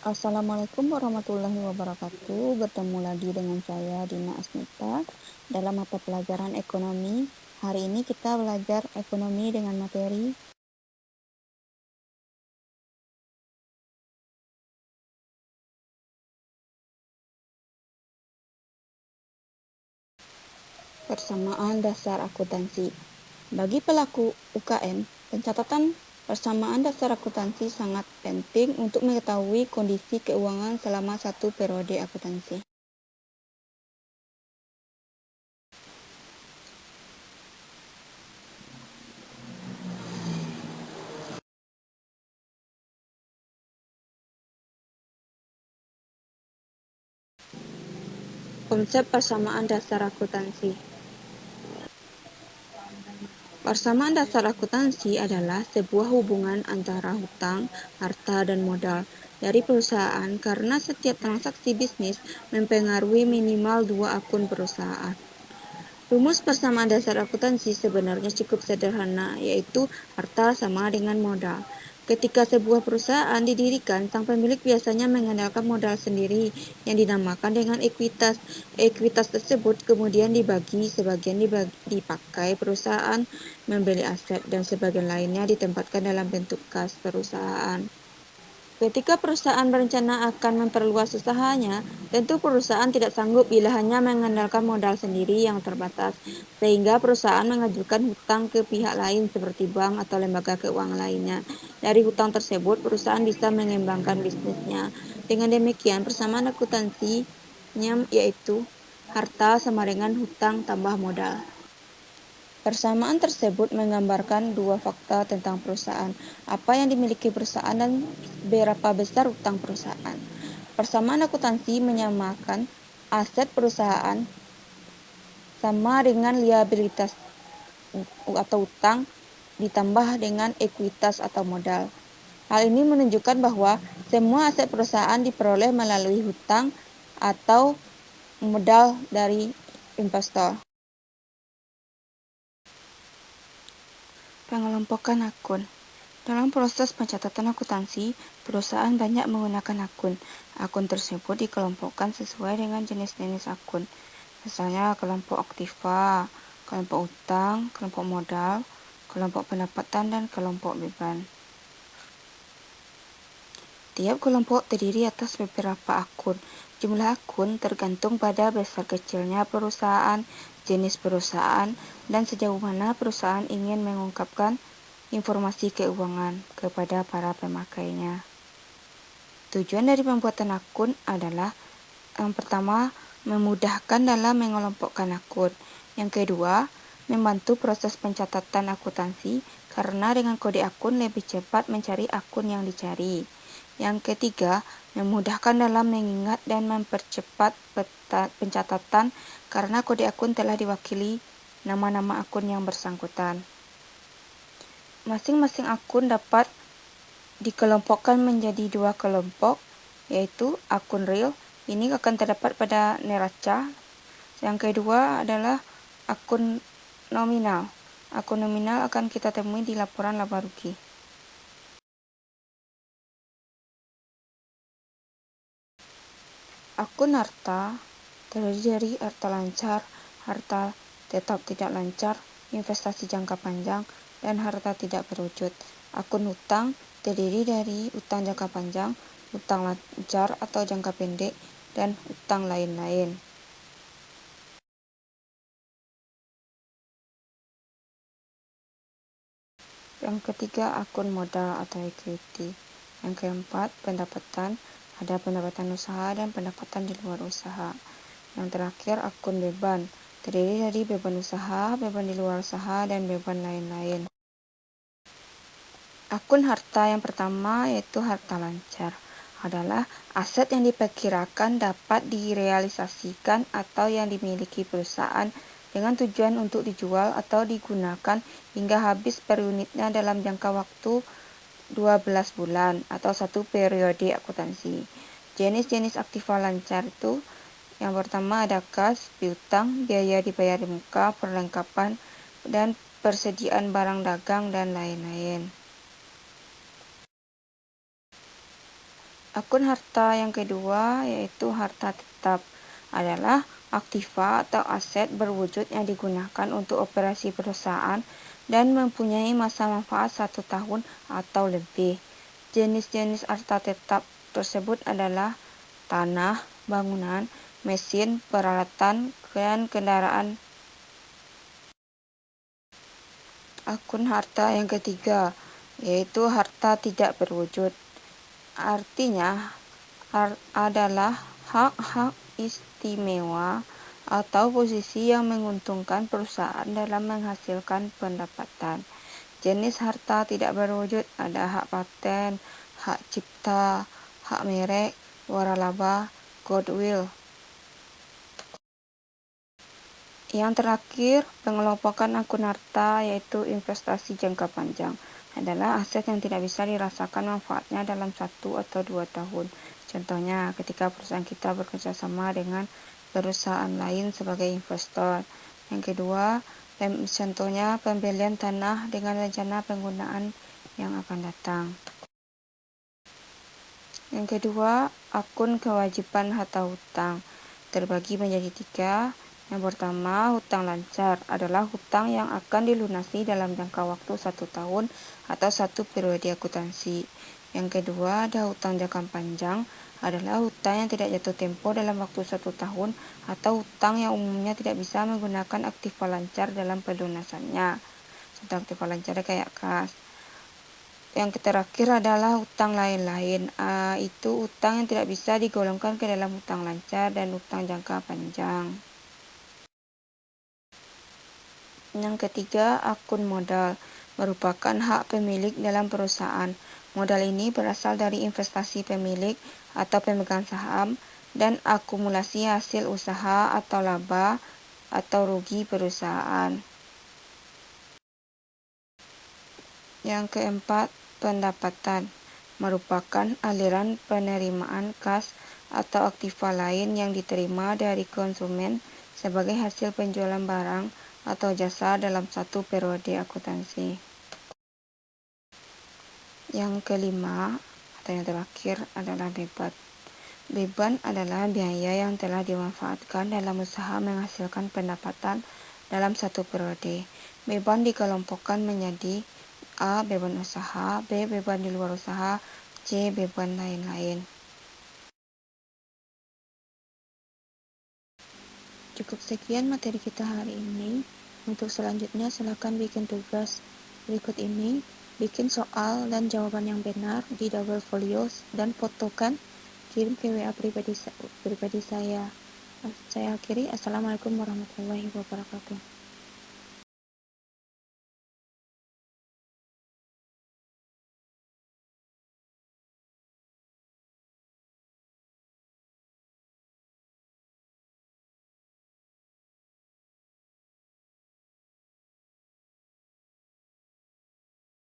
Assalamualaikum warahmatullahi wabarakatuh. Bertemu lagi dengan saya Dina Asmita dalam mata pelajaran ekonomi. Hari ini kita belajar ekonomi dengan materi persamaan dasar akuntansi. Bagi pelaku UKM, pencatatan persamaan dasar akuntansi sangat penting untuk mengetahui kondisi keuangan selama satu periode akuntansi. Konsep persamaan dasar akuntansi. Persamaan dasar akuntansi adalah sebuah hubungan antara hutang, harta, dan modal dari perusahaan karena setiap transaksi bisnis mempengaruhi minimal dua akun perusahaan. Rumus persamaan dasar akuntansi sebenarnya cukup sederhana, yaitu harta sama dengan modal. Ketika sebuah perusahaan didirikan, sang pemilik biasanya mengandalkan modal sendiri yang dinamakan dengan ekuitas. Ekuitas tersebut kemudian dibagi, sebagian dipakai perusahaan membeli aset dan sebagian lainnya ditempatkan dalam bentuk kas perusahaan. Ketika perusahaan berencana akan memperluas usahanya, tentu perusahaan tidak sanggup bila hanya mengandalkan modal sendiri yang terbatas, sehingga perusahaan mengajukan hutang ke pihak lain seperti bank atau lembaga keuangan lainnya. Dari hutang tersebut, perusahaan bisa mengembangkan bisnisnya. Dengan demikian, persamaan akuntansinya yaitu harta sama dengan hutang tambah modal. Persamaan tersebut menggambarkan dua fakta tentang perusahaan, apa yang dimiliki perusahaan dan berapa besar utang perusahaan. Persamaan akuntansi menyamakan aset perusahaan sama dengan liabilitas atau utang ditambah dengan ekuitas atau modal. Hal ini menunjukkan bahwa semua aset perusahaan diperoleh melalui hutang atau modal dari investor. Pengelompokan akun. Dalam proses pencatatan akuntansi, perusahaan banyak menggunakan akun. Akun tersebut dikelompokkan sesuai dengan jenis-jenis akun. Misalnya kelompok aktiva, kelompok utang, kelompok modal, kelompok pendapatan, dan kelompok beban. Tiap kelompok terdiri atas beberapa akun. Jumlah akun tergantung pada besar kecilnya perusahaan, jenis perusahaan, dan sejauh mana perusahaan ingin mengungkapkan informasi keuangan kepada para pemakainya. Tujuan dari pembuatan akun adalah yang pertama, memudahkan dalam mengelompokkan akun. Yang kedua, membantu proses pencatatan akuntansi karena dengan kode akun lebih cepat mencari akun yang dicari. Yang ketiga, memudahkan dalam mengingat dan mempercepat pencatatan karena kode akun telah diwakili nama-nama akun yang bersangkutan. Masing-masing akun dapat dikelompokkan menjadi dua kelompok, yaitu akun real, ini akan terdapat pada neraca. Yang kedua adalah akun nominal. Akun nominal akan kita temui di laporan laba rugi. Akun harta terdiri dari harta lancar, harta tetap tidak lancar, investasi jangka panjang, dan harta tidak berwujud. Akun hutang terdiri dari utang jangka panjang, utang lancar atau jangka pendek, dan utang lain-lain. Yang ketiga, akun modal atau equity. Yang keempat, pendapatan. Ada pendapatan usaha dan pendapatan di luar usaha. Yang terakhir, akun beban. Terdiri dari beban usaha, beban di luar usaha, dan beban lain-lain. Akun harta yang pertama yaitu harta lancar. Adalah aset yang diperkirakan dapat direalisasikan atau yang dimiliki perusahaan dengan tujuan untuk dijual atau digunakan hingga habis per unitnya dalam jangka waktu 12 bulan atau satu periode akuntansi. Jenis-jenis aktiva lancar itu yang pertama ada kas, piutang, biaya dibayar di muka, perlengkapan, dan persediaan barang dagang dan lain-lain. Akun harta yang kedua yaitu harta tetap adalah aktiva atau aset berwujud yang digunakan untuk operasi perusahaan dan mempunyai masa manfaat 1 tahun atau lebih. Jenis-jenis harta tetap tersebut adalah tanah, bangunan, mesin, peralatan, dan kendaraan. Akun harta yang ketiga yaitu harta tidak berwujud. Artinya adalah hak-hak istimewa atau posisi yang menguntungkan perusahaan dalam menghasilkan pendapatan. Jenis harta tidak berwujud ada hak paten, hak cipta, hak merek, waralaba, goodwill. Yang terakhir, pengelompokan akun harta yaitu investasi jangka panjang adalah aset yang tidak bisa dirasakan manfaatnya dalam 1 atau 2 tahun. Contohnya, ketika perusahaan kita bekerja sama dengan perusahaan lain sebagai investor. Yang kedua, contohnya pembelian tanah dengan rencana penggunaan yang akan datang. Yang kedua, akun kewajiban harta hutang terbagi menjadi 3. Yang pertama, hutang lancar adalah hutang yang akan dilunasi dalam jangka waktu 1 tahun atau 1 periode akuntansi. Yang kedua, ada hutang jangka panjang adalah hutang yang tidak jatuh tempo dalam waktu 1 tahun atau hutang yang umumnya tidak bisa menggunakan aktiva lancar dalam pelunasannya. Contoh aktiva lancar kayak kas. Yang terakhir adalah hutang lain-lain. Itu hutang yang tidak bisa digolongkan ke dalam hutang lancar dan hutang jangka panjang. Yang ketiga, akun modal merupakan hak pemilik dalam perusahaan. Modal ini berasal dari investasi pemilik atau pemegang saham dan akumulasi hasil usaha atau laba atau rugi perusahaan. Yang keempat, pendapatan merupakan aliran penerimaan kas atau aktiva lain yang diterima dari konsumen sebagai hasil penjualan barang atau jasa dalam 1 periode akuntansi. Yang kelima atau yang terakhir adalah beban. Beban adalah biaya yang telah dimanfaatkan dalam usaha menghasilkan pendapatan dalam 1 periode. Beban dikelompokkan menjadi A. Beban usaha, B. Beban di luar usaha, C. Beban lain-lain. Cukup sekian materi kita hari ini. Untuk selanjutnya silakan bikin tugas berikut ini, bikin soal dan jawaban yang benar di double folio dan fotokan, kirim ke WA pribadi saya. Saya akhiri. Assalamualaikum warahmatullahi wabarakatuh.